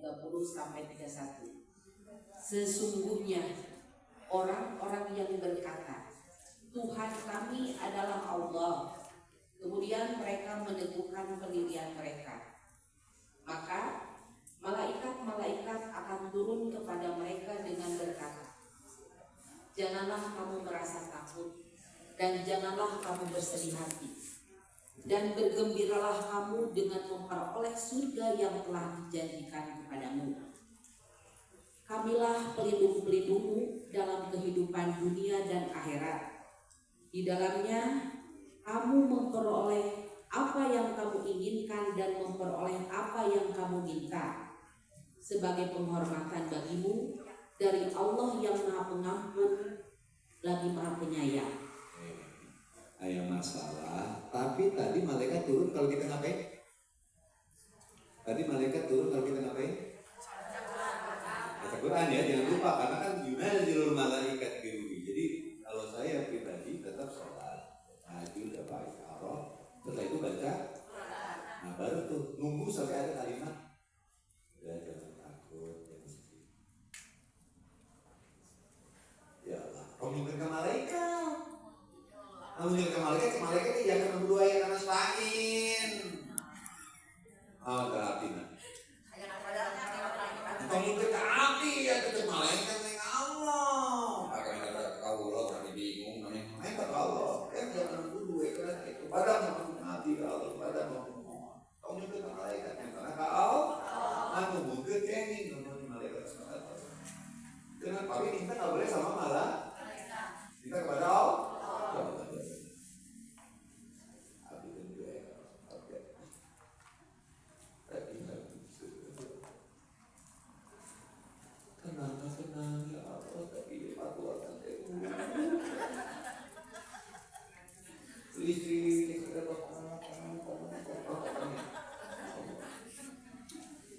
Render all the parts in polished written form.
30 sampai 31. Sesungguhnya orang-orang yang berkata, Tuhan kami adalah Allah, kemudian mereka meneguhkan pendirian mereka, maka malaikat-malaikat akan turun kepada mereka dengan berkata, janganlah kamu merasa takut dan janganlah kamu bersedih hati, dan bergembiralah kamu dengan memperoleh surga yang telah dijanjikan kepadamu. Kamilah pelindung-pelindungmu dalam kehidupan dunia dan akhirat. Di dalamnya kamu memperoleh apa yang kamu inginkan dan memperoleh apa yang kamu minta, sebagai penghormatan bagimu dari Allah yang Maha Pengampun lagi Maha Penyayang. Ada masalah, tapi tadi malaikat turun kalau kita ngapain? Tadi malaikat turun kalau kita ngapain? Baca Quran ya, jangan lupa, karena kan yunazilul malaikat biruhi. Jadi kalau saya pribadi tetap sholat, tahajud, istighfar, setelah itu baca. Nah baru tuh nunggu sampai ada kalimat, ya jangan takut, jangan sedih. Ya Allah, komunikasi ke malaikat. Komunikasi ke malaikat itu jangan berdua yang karena selain. Oh, geratina. Komunikasi ke api ya tetap malaikat dengan Allah. Akan ada kau orang bingung, malaikat Allah. Jangan berdua karena itu. Pada mau mati Allah, pada mau mohon. Komunikasi ke malaikat karena kau. Anu bukit ini ngomongin malaikat sama Allah. Kenapa? Tapi kita nggak boleh sama malah. Kita kepada Allah. Tenang ya Allah, tapi aku akan istri kita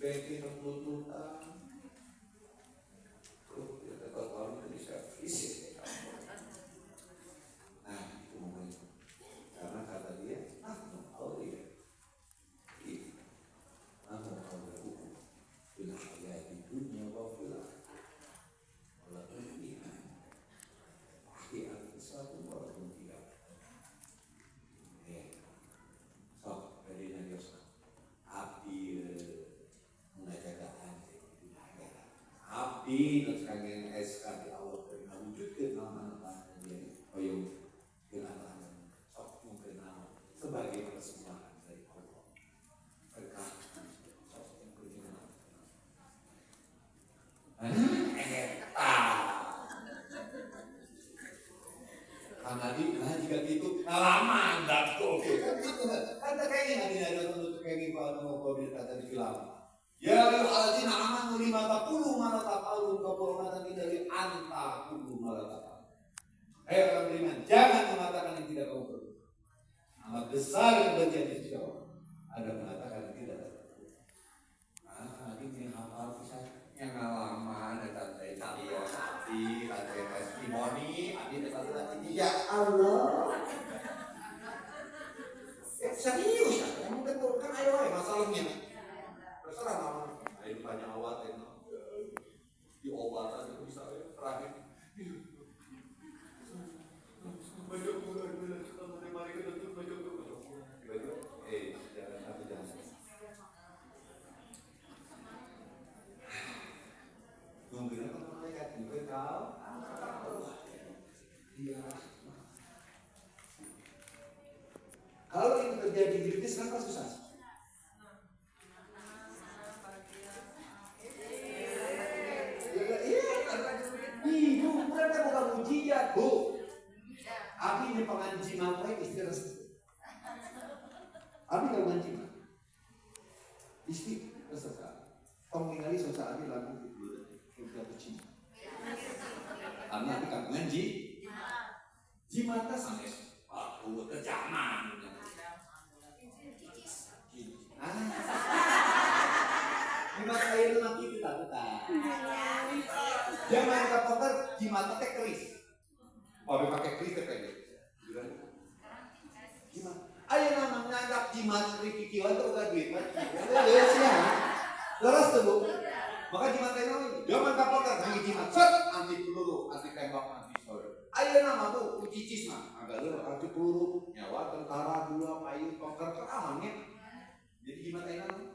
baik lutut-lututan tuh kita kalau bisa fisik. Nah itu momennya karena kata dia oh iya bila ya di dunia wafil Allah ini akhir sesuatu walaupun tidak sok dari Nabi abdi mengajarkan abdi sekarang SKD Allah dari wujudkan nama-nama dia oyong kenalan sok mungkin nama sebagai persembahan dari Allah berkah sok yang berkenan karena jika itu ngalaman datul kata kayaknya ada untuk kayak gitu mau kata di film ya aladina amanu lima taqulu ma la taqulu kehormatan dari anta qulu ma la taqulu. Orang beriman jangan mengatakan yang tidak kamu perlu. Amat besar yang terjadi di Allah ada mengatakan yang tidak perlu. Ini hafal kisah yang ngalaman dan saya sapi ada testimoni ada satu ya Allah serius ya mungkin kan ayo masalahnya terserah nama ayo banyak awat di obatan itu bisa terakhir banyak bulan kalau dari mari kita tuh banyak jangan aku jangan mungkin apa mereka juga kau dia kalau ini terjadi di bisnis kenapa susah? Ibu mereka bukan mujizat bu. Abi ini penganji mampai istri resmi. Abi kalau menganji istri resmi. Pengingali sosial abi lagu kita kecil. Karena abi kan menganji. Jimata sampai waktu kejaman. Jimata itu nanti kita bukan. Jangan kapokar jimata teh keris. Kalau pakai keris teh kayak gitu. Jimat. Ayo namanya nganggap jimat riki kiwan tuh udah duit mah. Udah sih ya. Leres tuh bu. Maka jimat teknologi, zaman kapal kan jimat, set, anti peluru, anti tembak, anti solder. Ayo nama tuh, uji cisma, agak lu anti peluru, nyawa, tentara, gula, payu, tongkat, amannya. Jadi jimat teknologi.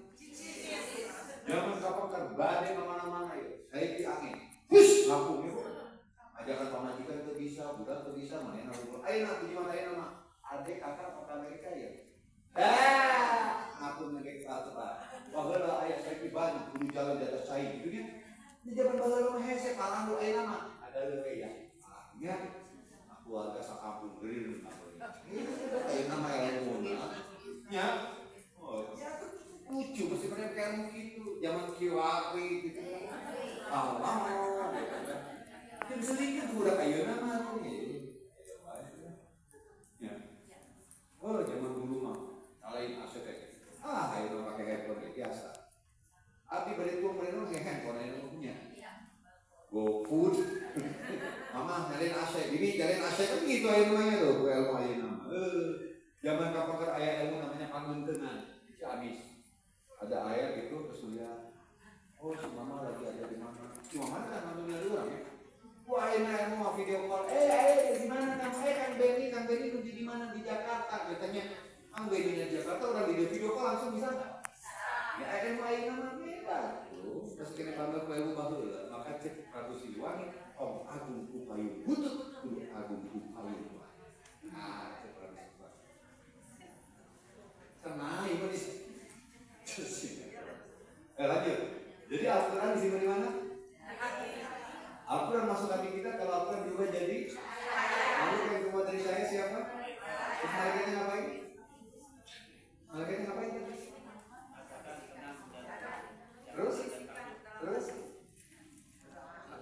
Zaman kapal kan badai mana-mana ya, saya di angin, push, lampung itu. Ajakan pemajikan itu bisa, budak itu bisa, mana yang ayo nak, jimat ayo nama, adik kakak ke Amerika ya. Aku ngekek satu pak. Bahwa ayah saya kiban, dulu jalan di atas cair gitu kan. Di zaman bahwa hese parang lu ayah nama. Ada lu kayak ya. Aku warga sakampung geril namanya. Ayah nama yang ngomong. Ya. Oh, ya lucu mesti mereka kayak gitu. Zaman kiwari gitu. Lama. Yang selingkuh udah kayak nama tuh ya. Oh, zaman dulu mah. Lain asetnya, ayo pakai handphone biasa. Abi balik tuh mereka pakai handphone yang punya. GoFood, mama nyalin AC, bibi nyalin AC kan gitu ayo namanya tuh, ilmu ayo nama. Zaman kapan ayah ilmu namanya pangentengan, si Abis. Ada ayah gitu terus dia, oh si mama lagi ada di mana? Si mama kan namanya orang ya. Wah ayah mau video call, ayah di mana? Kang Benny kerja di mana di Jakarta? Katanya. Ang Benny di Jakarta orang video call langsung bisa nggak? Ya ada main nama beda tuh. Terus kena tambah kue baru lah. Maka cek Ratu Siliwangi, Om Agung Kupayu Butut, Agung Kupayu. Nah, cek Ratu Siliwangi. Tenang, ibu di sini. Lanjut. Jadi Al-Quran disimpan di mana? Al-Quran masuk hati kita. Kalau Al-Quran juga jadi. Lalu yang keluar dari saya siapa? Terus malaikatnya ngapain? Malaikatnya ngapain? Terus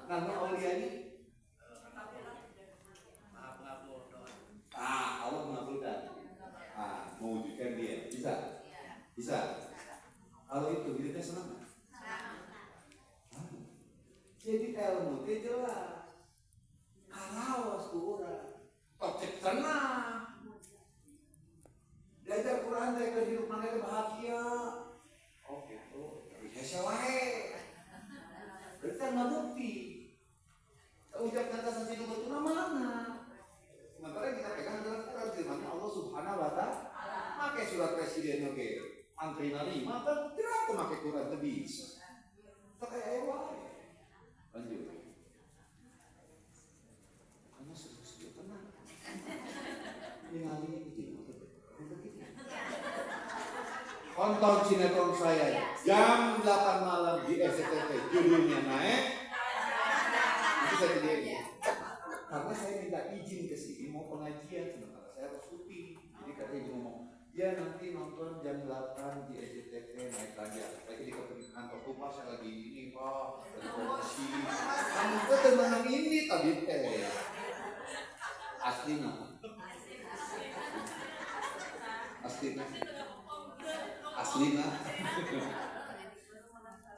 nama Auliani Allah mengabulkan mewujudkan dia bisa kalau itu hidupnya senang jadi ilmu itu jelas awas kurang tocek senang belajar Quran dari kehidupan mereka bahagia oke tuh tapi saya wae berarti nggak bukti ucap kata saksi itu betul mana sementara kita pegang adalah Quran firman Allah Subhanahu wa Ta'ala pakai surat presiden oke antri nari maka tidak pakai Quran itu bisa pakai ayat lanjut karena sudah tenang ini ngali tonton sinetron saya jam 8 malam di SCTV judulnya naik itu saya jadi karena saya minta izin ke sini mau pengajian sementara saya harus syuting jadi katanya ibu ngomong ya nanti nonton jam 8 di SCTV naik lagi lagi di kantor rumah saya lagi ini pak lagi promosi kamu tuh teman ini tadi aslinya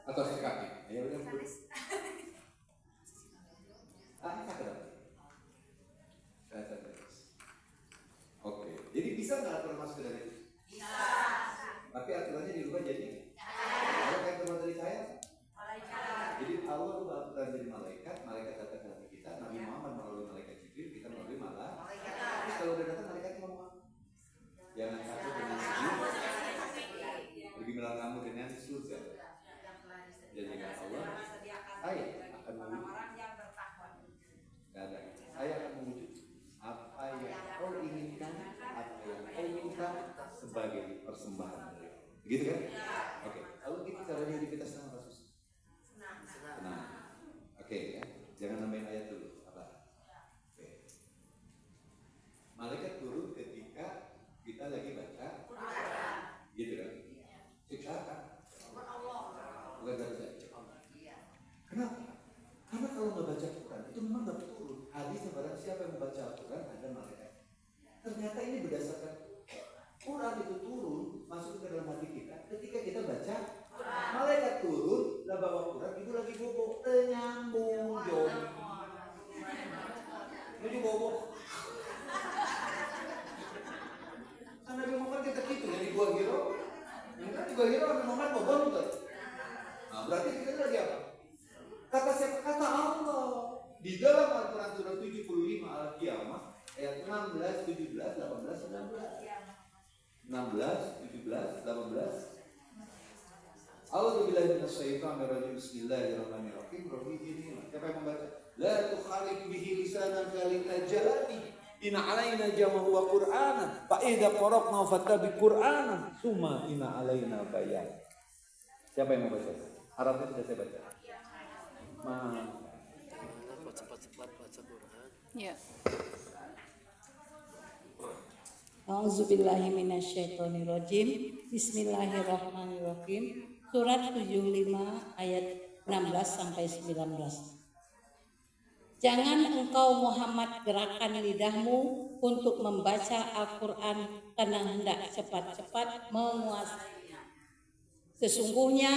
atau sekali ya udah oke jadi bisa nggak aturan masuk dari bisa tapi aturannya dirubah jadi kalau kayak keluar dari saya jadi Allah ubah aturan jadi malaikat datang ke hati kita Nabi Muhammad melalui malaikat Jibril kita melalui malaikat terus kalau udah datang malaikatnya ngomong jangan takut dengan pergi bilang kamu dengan surga jadi Allah saya akan mewujud saya akan mewujud apa yang kau inginkan apa yang kau minta sebagai persembahan begitu kan? Oke kalau gitu caranya hidup kita senang atau susah? Senang oke ya jangan nambahin ayat dulu apa? Oke malaikat turun ketika kita lagi baca gitu kan? Siksakan bukan baca kenapa? Karena kalau nggak baca Quran itu memang nggak turun hadisnya barang siapa yang membaca Quran ada malaikat ternyata ini berdasarkan Quran itu turun masuk ke dalam hati kita ketika kita baca malaikat turun lah bawa Quran ibu lagi bobo nyambung jom itu bobo karena Nabi Muhammad kita gitu jadi gua hero yang kan juga hero Nabi Muhammad bobo gitu Berarti kita lagi apa? Kata siapa? Kata Allah. Di dalam Al-Quran surah 75 Al-Qiyamah ayat 16, 17, 18, 19. 16, 17, 18. A'udzubillahi minasyaitonirrajim. Bismillahirrahmanirrahim. Siapa yang membaca? La tukhalik bihi lisanan kalika jalati. Inna alaina jamahu wa qur'ana. Fa idza qara'na fattabi qur'ana. Summa inna alaina bayan. Siapa yang membaca? Arabnya sudah saya baca. Cepat-cepat baca Quran. Ya. A'udzubillahi minasyaitonirrajim. Bismillahirrahmanirrahim. Surat 75 ayat 16 sampai 19. Jangan engkau Muhammad gerakan lidahmu untuk membaca Al-Quran karena hendak cepat-cepat menguasainya. Sesungguhnya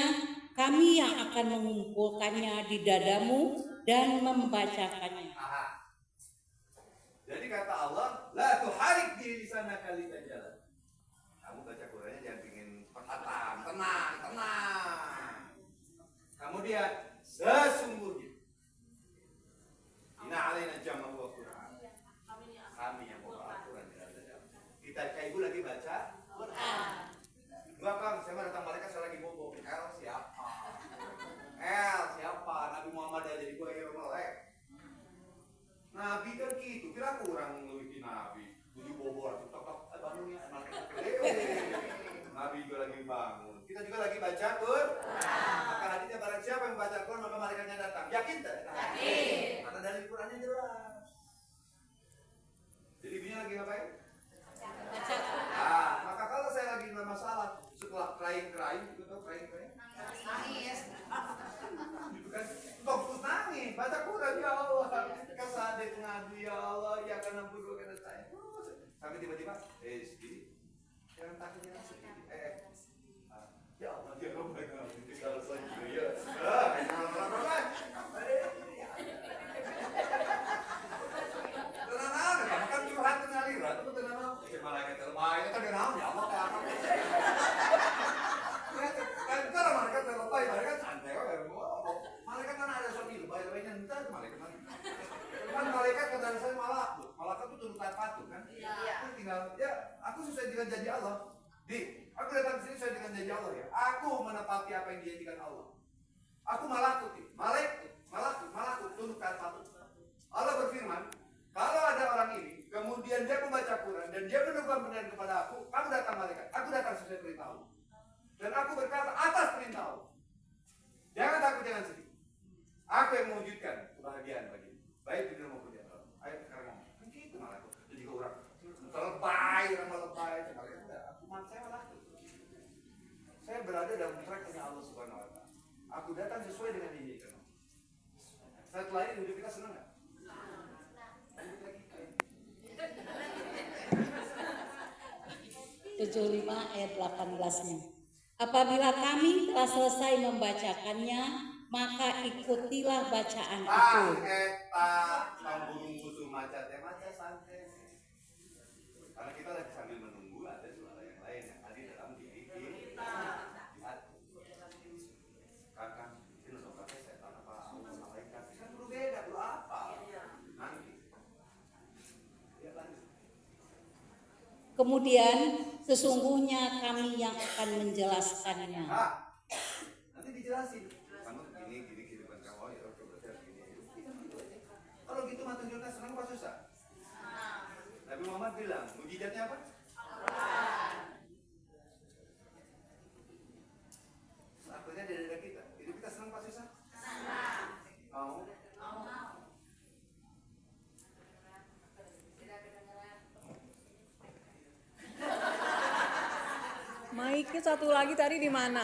kami yang akan mengumpulkannya di dadamu dan membacakannya. Jadi kata Allah, la tuharik di sana kali jalan. Kamu baca Qurannya jangan pingin perhatam, tenang. Kemudian sesungguhnya inna alaina jama'u wa Qur'an. Kami yang bawa Al-Quran di dalam dada. Kita kayak ibu lagi baca Quran. Enggak Kang, saya datang mereka saya lagi bobo. Siapa? Nabi Muhammad aja di gua yang melek. Nabi kan gitu, kira kurang lebih Nabi. Tujuh bobor, tok bangun ya, Nabi juga lagi bangun. Kita juga lagi baca Quran. Maka hadisnya barang siapa yang baca Quran maka malaikatnya datang. Yakin tak? Yakin. Karena dari Qurannya jelas. Jadi dia lagi ngapain? Baca. Maka kalau saya lagi masalah setelah crying, itu tahu crying? Nangis. Gitu kan? Fokus nangis, baca Quran ya Allah. Kasadek ngadu ya Allah, ya karena buruk kata saya. Sampai tiba-tiba, sedih. Jangan takutnya sedih. Ya Allah, dia ngomong itu kalau saya ya. Tenang, kamu kan curhat ke aliran, itu tenang. Malaikat terbaik, itu kan tenang, ya Allah kayak apa? Kan kalau malaikat terbaik, malaikat santai, malaikat kan ada suami lebay-lebaynya entar malaikat mana? Kan malaikat kata saya malaikat itu turutan patuh kan? Aku tinggal ya, aku sesuai dengan janji Allah. Aku datang ke sini sesuai dengan janji Allah ya. Aku menepati apa yang dijanjikan Allah. Aku malakut, malakut turutan patuh. Allah berfirman, kalau ada orang ini, kemudian dia membaca Quran dan dia meneguhkan benar kepada aku, kamu datang malaikat. Aku datang sesuai perintah Allah. Dan aku berkata atas perintah Allah. Jangan takut, jangan sedih. Aku yang mewujudkan kebahagiaan bagimu. Baik di dalam maupun di dalam. Ayo sekarang ngomong. Kan gitu malaikat. Itu juga orang terlebay, enggak. Saya malah. Saya berada dalam tracknya Allah Subhanahu Wa Taala. Aku datang sesuai dengan ini. Setelah ini hidup kita senang nggak? 75 ayat 18-nya. Apabila kami telah selesai membacakannya, maka ikutilah bacaan itu. Maca santai. Karena kita lagi sambil menunggu ada suara yang lain yang hadir dalam diri kita. Kakak, ini loh kakak setan apa Allah malaikat? Kan perlu beda, perlu apa? Nanti. Ya lanjut. Kemudian sesungguhnya kami yang akan menjelaskannya. Nanti dijelasin. Kamu gini kehidupan kamu ya, oke berarti harus gini. Kalau gitu mah tunjukkan senang apa susah? Nabi Muhammad bilang, mujizatnya apa? Akhirnya dari dada kita. Hidup kita senang apa susah? Mau? Mic-nya satu lagi tadi di mana?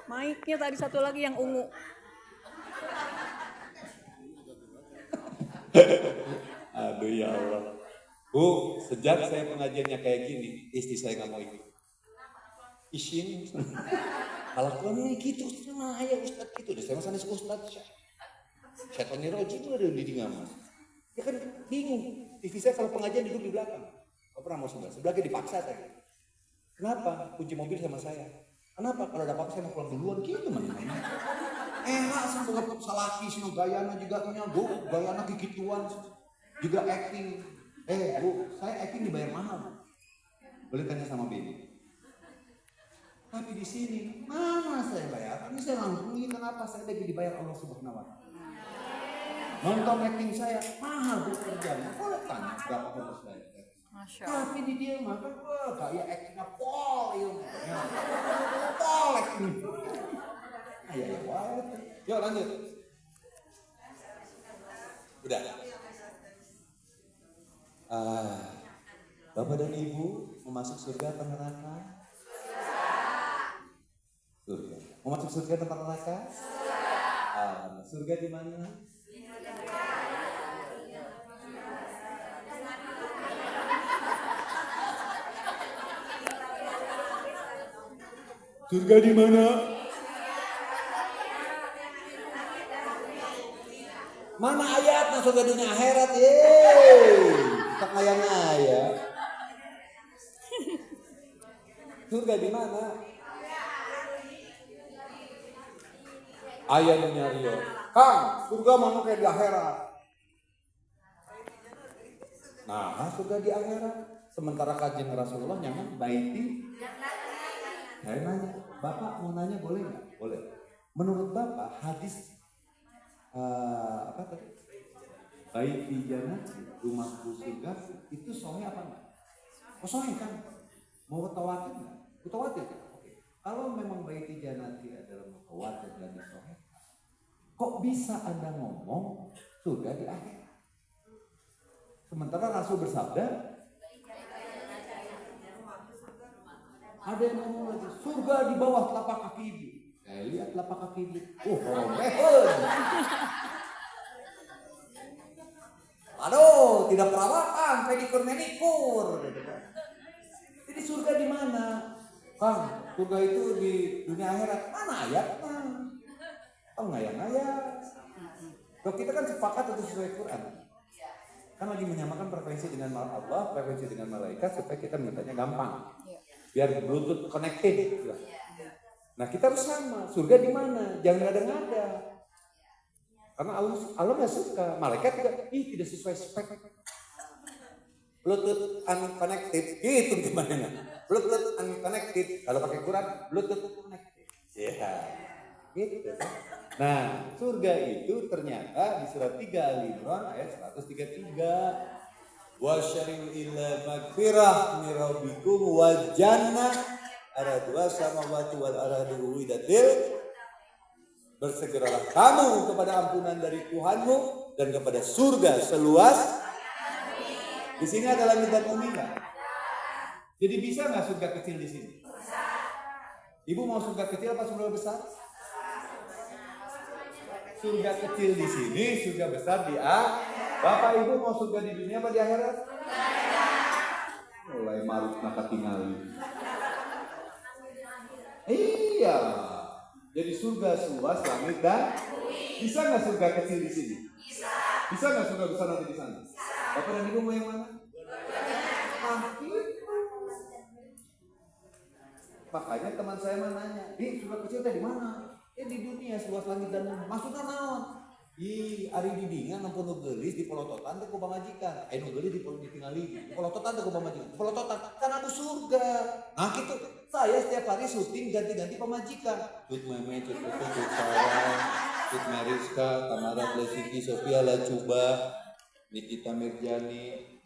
Mic-nya tadi satu lagi yang ungu. Aduh ya Allah. Bu, sejak saya pengajiannya kayak gini, istri saya nggak mau ikut. Isin, kelakuannya gitu, nah ya Ustad gitu. Saya masih Ustad, setan roji itu ada di ngaman. Ya kan bingung. TV saya kalau pengajian duduk di belakang. Gak pernah mau sebelahnya dipaksa tadi. Kenapa? Kunci mobil sama saya. Kenapa? Kalau ada apa-apa saya mau pulang duluan gitu mana. Enak semoga salaki sino gayana juga punya bu, gayana kikituan juga acting. Bu, saya acting dibayar mahal. Boleh tanya sama Baby. Tapi di sini mana saya bayar? Ini saya langsung ini kenapa saya lagi dibayar Allah Subhanahu wa Ta'ala. Nonton acting saya mahal bu kerjanya. Boleh tanya berapa harus bayar? Tapi di dia mah kan gaya actingnya pol ilmu. Pol acting. Ayo, yuk lanjut. Udah. Bapak dan Ibu mau masuk surga atau neraka? Surga. Mau masuk surga atau neraka? Surga di mana? Surga di mana? Mana ayatnya surga dunia akhirat? Tak ngayang-ngayang. Surga di mana? Ayah nyari. Kang, surga mana kayak di akhirat? Nah, surga di akhirat. Sementara kajian Rasulullah nyaman baiti. Saya nanya, Bapak mau nanya boleh nggak? Boleh. Menurut Bapak hadis apa tadi? Baiti jannati, rumahku surga itu sahih apa enggak? Oh sahih kan? Mau mutawatir enggak? Mutawatir kan? Oke. Kalau memang baiti jannati adalah mutawatir dan sahih, kok bisa Anda ngomong surga di akhirat? Sementara Rasul bersabda, ada yang ngomong lagi, surga di bawah telapak kaki ibu. Saya lihat telapak kaki ibu. Aduh, tidak perawatan, pedikur. Jadi surga di mana? Kang, surga itu di dunia akhirat. Mana ayatnya? Oh, ngayang-ngayang. Kalau kita kan sepakat untuk sesuai Quran. Kan lagi menyamakan frekuensi dengan Allah, frekuensi dengan malaikat supaya kita mintanya gampang. Biar Bluetooth connected. Nah kita harus sama. Surga di mana? Jangan ngada-ngada. Karena Allah nggak suka. Malaikat juga tidak sesuai spek. Bluetooth unconnected. Gitu gimana? Bluetooth unconnected. Kalau pakai Quran, Bluetooth connected. Ya, gitu. Nah, surga itu ternyata di surat 3 Al-Imran ayat 133. Wasyari'u illa magfirah min rabbikum wal jannah aradua samawati wal aradu widatil. Bersegeralah kamu kepada ampunan dari Tuhanmu dan kepada surga seluas. Di sini ada langit dan bumi enggak? Jadi bisa enggak surga kecil di sini? Ibu mau surga kecil apa surga besar? Surga kecil di sini, surga besar di akhirat. Bapak Ibu mau surga di dunia apa di akhirat? Mulai marut maka tinggalin. Iya. Jadi surga seluas langit dan bisa nggak surga kecil di sini? Bisa nggak surga besar nanti di sana? Bapak dan Ibu mau yang mana? Makanya teman saya nanya, di surga kecil tadi mana? Di dunia seluas langit dan bumi. Maksudnya naon? Ari didingan nampun gelis di polototan teh ku pamajikan. Nu gelis di ditingali. Di polototan teh ku pamajikan. Polototan kan aku surga. Nah gitu. Saya setiap hari syuting ganti-ganti pamajikan. Cut Meme, Cut Putu, Cut Sarah, Cut Mariska, Tamara Blesiki, Sofia Lacuba, Nikita Mirjani.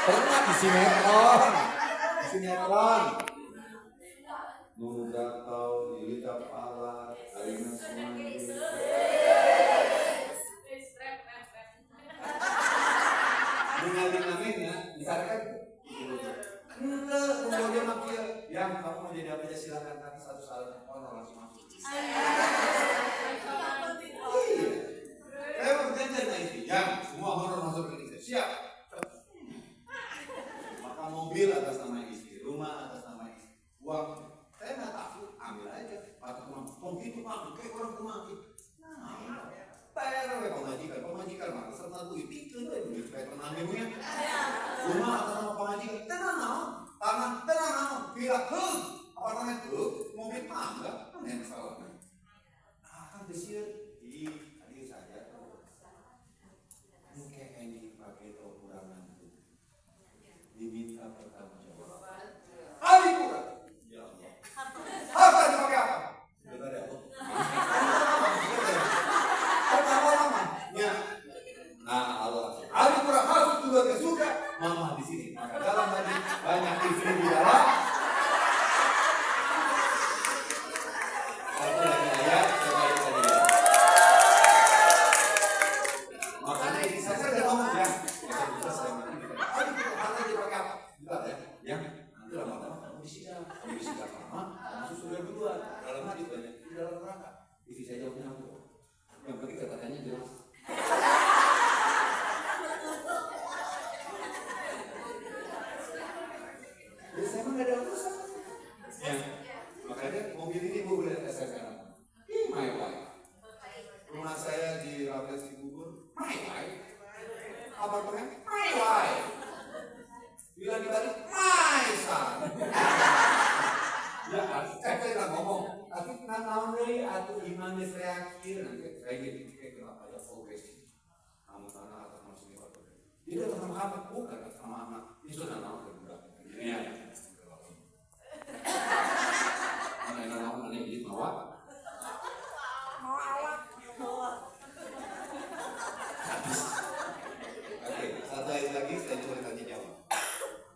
Pernah di sinetron. Nunu Gatau, Lilita Pala, Arina Sumandi. Dinamiknya misalkan enggak kemudian makia yang kamu mau jadi apa aja silakan nanti satu saat orang langsung masuk. Iya. Saya mau berjanji itu yang semua orang masuk ke Indonesia siap. Maka mobil atas nama istri, rumah atas nama istri, uang saya nggak takut ambil aja. Atau kemampuan gitu pak, kayak orang kemampuan. Nah, bayar pemajikan mah serta duit itu duit supaya tenang ibunya. Rumah atas nama pemajikan tanah villa apartemen mobil mah enggak ada masalah. Nah Lampung, my wife. Bila dibalik, my son. Ya kan, saya nggak ngomong, tapi naon deui atuh iman geus reaksi nanti kayak gitu kayak kenapa ada progresi. Namun anak atau masuk apa? Dia datang sama anak bukan sama anak. Itu naon budak. Ini ya. Mana naon ini jadi mawar. Mau awak, Oke, satu ayat lagi saya coba tanya jawab.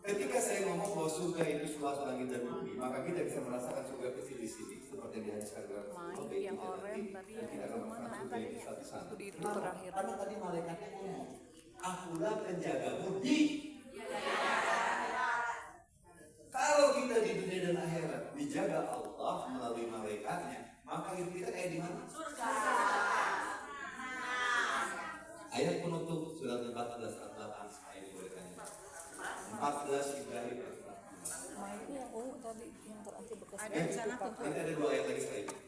Ketika saya ngomong bahwa surga itu suatu langit dan bumi, maka kita bisa merasakan surga kecil di sini seperti yang dihadirkan dalam main yang oranye tadi yang kita akan mana merasakan surga tadi? di satu sana. Itu terakhir. Karena tadi malaikatnya ngomong, akulah penjagamu di. Kalau kita di dunia dan akhirat dijaga Allah melalui malaikatnya, maka hidup kita kayak di mana? Ayat penutup surat 14 ayat 8 ayat boleh tanya. 14 Ibrahim ayat 14. Main yang tadi yang terakhir bekas. Ada di sana tuh. Nanti ada 2 ayat lagi setelah ini.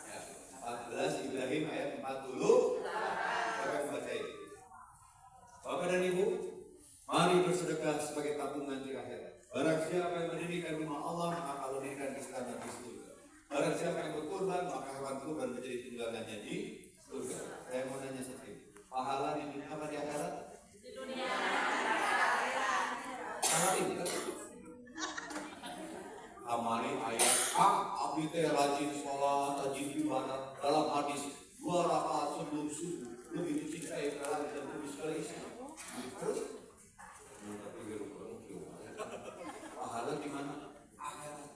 Ya, 14 Ibrahim ayat 40. Siapa yang membaca ini? Bapak dan Ibu, mari bersedekah sebagai tabungan di akhirat. Barang siapa yang mendirikan rumah Allah, maka Allah mendirikan istana di surga. Barang siapa yang berkorban, maka hewan kurban menjadi tunggangannya di surga. Saya mau nanya seperti pahala di dunia apa di akhirat? Di dunia. Pahala ini kan? Amari ayat abdi teh rajin sholat, rajin ibadah. Dalam hadis 2 rakaat sebelum subuh lebih dicintai dalam dan lebih sekali isi. Terus? Pahala di mana? Akhirat.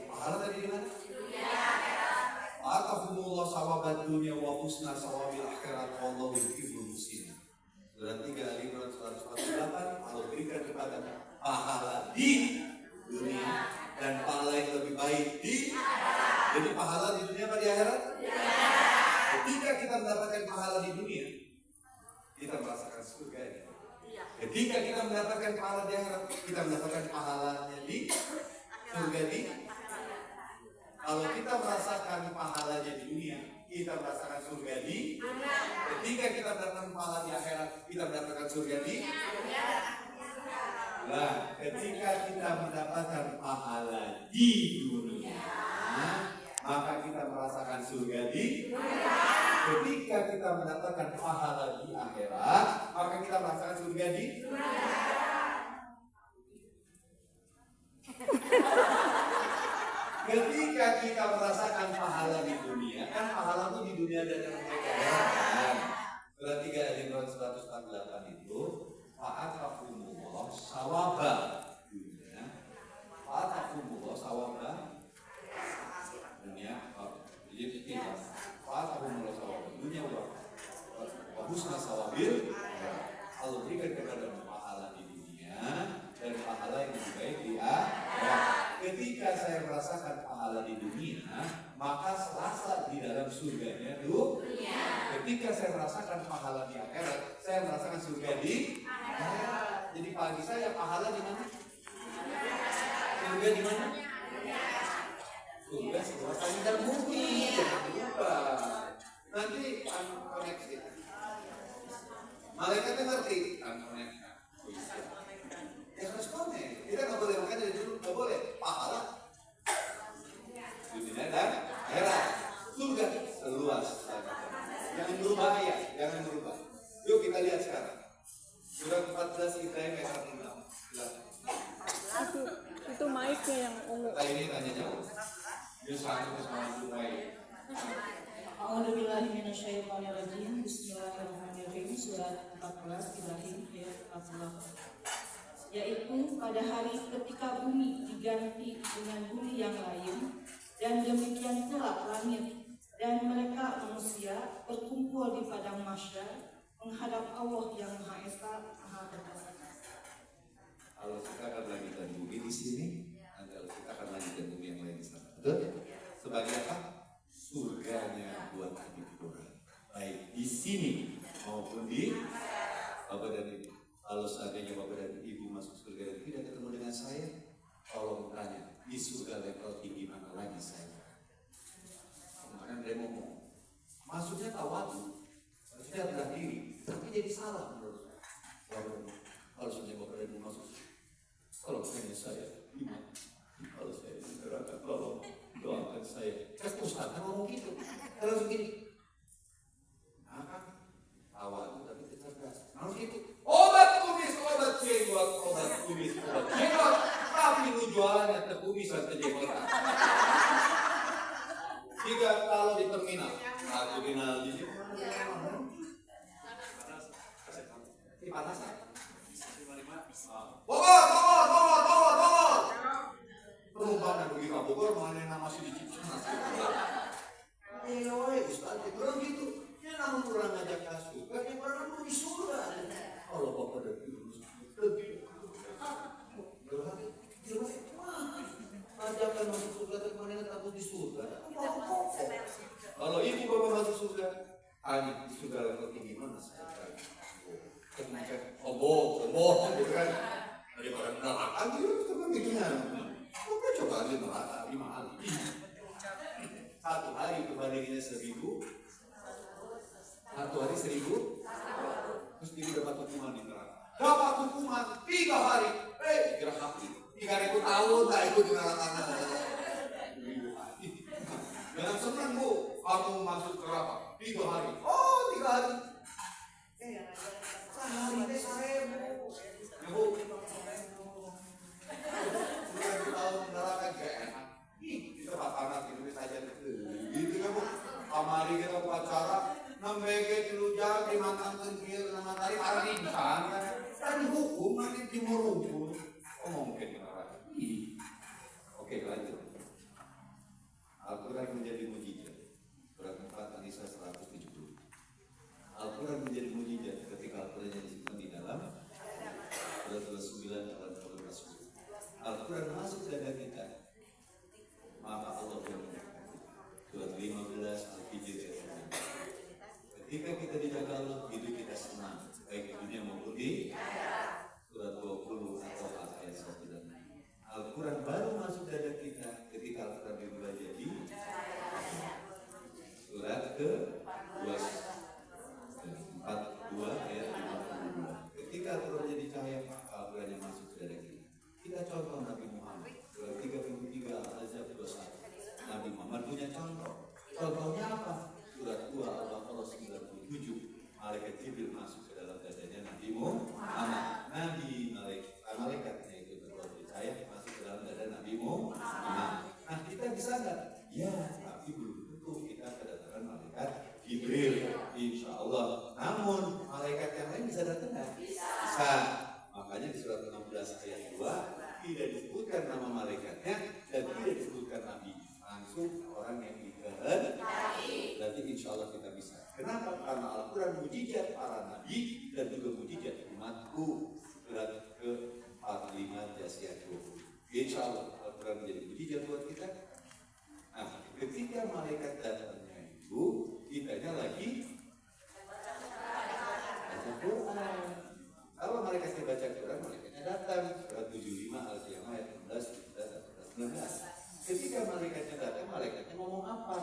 Pahala tadi di mana? Atahumullah sawabat dunia wa husna sawabil akhirat wallahu yuhibbul muhsinin. Surat 3 Ali Imran 148 Allah berikan kepada pahala di dunia dan pahala yang lebih baik di akhirat. Jadi pahala di dunia apa di akhirat? Ketika kita mendapatkan pahala di dunia, kita merasakan surga. Ketika kita mendapatkan pahala di akhirat, kita mendapatkan pahalanya di surga di. Kalau kita merasakan pahalanya di dunia, kita merasakan surga di. Ketika kita mendapatkan pahala di akhirat, kita mendapatkan surga di. Nah, ketika kita mendapatkan pahala di dunia, maka kita merasakan surga di. Ketika kita mendapatkan pahala di akhirat, maka kita merasakan surga di. Ketika kita merasakan pahala di dunia, kan pahala itu di dunia dan yang akhirat. Surat 3 ayat Imran 148 itu, fa'atahumullah sawaba dunia, fa'atahumullah sawaba dunia, jadi kita fa'atahumullah sawaba dunia wa husna sawabil. Allah berikan kepada pahala di dunia dan pahala yang lebih baik di akhirat. Ketika saya merasakan pahala di dunia, maka serasa di dalam surganya dunia. Ketika saya merasakan pahala di akhirat, saya merasakan surga di akhirat. Jadi pagi saya pahala di mana? Surga di mana? Surga sebuah langit dan bumi. Jangan lupa. Nanti koneksi. Malaikatnya ngerti. Koneksi. Ya harus connect. Kita nggak boleh makan dari dulu, nggak boleh. Pahala dunia dan akhirat. Surga seluas. Jangan berubah ya, jangan berubah. Yuk kita lihat sekarang. Surat 14 Ibrahim ayat 1. Itu mic-nya yang ungu. Kata ini tanya jawab. Yus satu sama baik. A'udzubillahi minasyaitonirrajim. Bismillahirrahmanirrahim. Surat 14 Ibrahim ayat 48. Yaitu pada hari ketika bumi diganti dengan bumi yang lain, dan demikian pula langit, dan mereka manusia berkumpul di padang mahsyar menghadap Allah yang Maha Esa, Maha Perkasa. Kalau kita akan lanjutkan bumi di sini, nanti kalau kita akan lanjutkan bumi yang lain di sana. Betul? Sebagai apa? Surganya buat hidup orang. Baik di sini maupun di Bapak dan Ibu. Kalau seandainya Bapak dan Ibu masuk surga dan tidak ketemu dengan saya, tolong tanya, di surga level tinggi mana lagi saya? Kemarin dia ngomong, Maksudnya tawadu, maksudnya rendah diri, tapi jadi salah menurut saya. Harus menjawab pada dulu masuk. Kalau hanya saya, gimana? Kalau saya di neraka, tolong doakan saya. Ustaz kan ngomong gitu. Terus begini. Nah kan, tawadu tapi kecerdasan. Harus gitu. Obat kumis, obat jenggot, obat kumis, obat jenggot. Tapi lu jualannya terkumis atau jenggot. Tiga kalau di terminal, satu terminal di sini. Di panas ya? Bogor. Perumpamaan bagi Pak Bogor, mana yang nama si dicipta nasi. Ustaz, kurang gitu. Ya namun kurang ngajak kasus. Kan yang pernah lu di surga. Kalau Bapak ada virus, ajakan masuk surga kemana takut di surga. Kalau ibu bapak masuk surga, hanya di surga level tinggi mana saya kan? Obong, gitu kan? Daripada neraka gitu, coba bikinnya. Oke, coba aja neraka 5 kali. Satu hari kebandingannya 1000. Satu hari 1000. Terus dia dapat hukuman di neraka. Dapat hukuman 3 hari. Kira hati. 3.000 tahun tak ikut di neraka. Jangan senang bu, kamu masuk neraka 3 hari. Oh 3 hari. Sehari ini 1.000. Bu, 3.000 tahun neraka gak enak. Kita panas gitu saja. Gitu kan bu. Kamari kita upacara. Nambege tilujang dimatangkan kiri dengan matahari para insan kan dihukum nanti dimurung mungkin neraka. Oke lanjut. Al-Quran menjadi mujizat. Surat 4 An-Nisa 170. Al-Quran menjadi mujizat ketika Al-Quran yang disebutkan di dalam surat 29 dalam Al-Quran. Al-Quran masuk dada kita, maka Allah yang menyertai. Surat 15 Al-Hijr ayat 9. Ketika kita dijaga Allah, hidup kita senang, baik di dunia maupun di surat 20 atau ayat 1 dan 2. Al-Quran baru masuk dada kita ketika Al-Quran dimulai jadi surat ke-42 ayat 52. Ketika Al-Quran jadi cahaya, Al-Quran yang masuk ke dada kita. Kita contoh Nabi Muhammad surat 33 Al-Ahzab 21. Nabi Muhammad punya contoh. Contohnya apa? Surat 2 Al-Baqarah 97. Malaikat Jibril masuk ke dalam dadanya Nabi Muhammad. Malaikatnya itu berpercaya masuk ke dalam dada Nabi Muhammad. Nah kita bisa nggak? Ya, tapi belum tentu kita kedatangan malaikat Jibril. Insya Allah. Namun malaikat yang lain bisa datang nggak? Bisa. Makanya di surat 16 ayat 2 tidak disebutkan nama malaikatnya dan tidak disebutkan nabi. Langsung orang yang dikehendaki. Berarti insya Allah kita bisa. Kenapa? Karena Al-Quran mujizat para nabi dan juga mujizat umatku. Surat ke-45 Jasiyah 20. Insya Allah Al-Quran menjadi mujizat buat kita. Nah, ketika malaikat datangnya itu, kitanya lagi baca Quran. Kalau malaikatnya baca Quran, malaikatnya datang. Surat 75 Al-Qiyamah ayat 16 dan 19. Ketika malaikatnya datang, malaikatnya ngomong apa?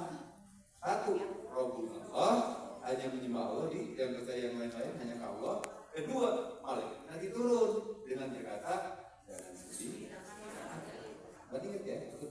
Satu, Rabbul Allah, hanya menyembah Allah, yang percaya yang lain-lain hanya ke Allah. Kedua, malaikat nanti turun dengan berkata, jangan sedih. Berarti ingat ya,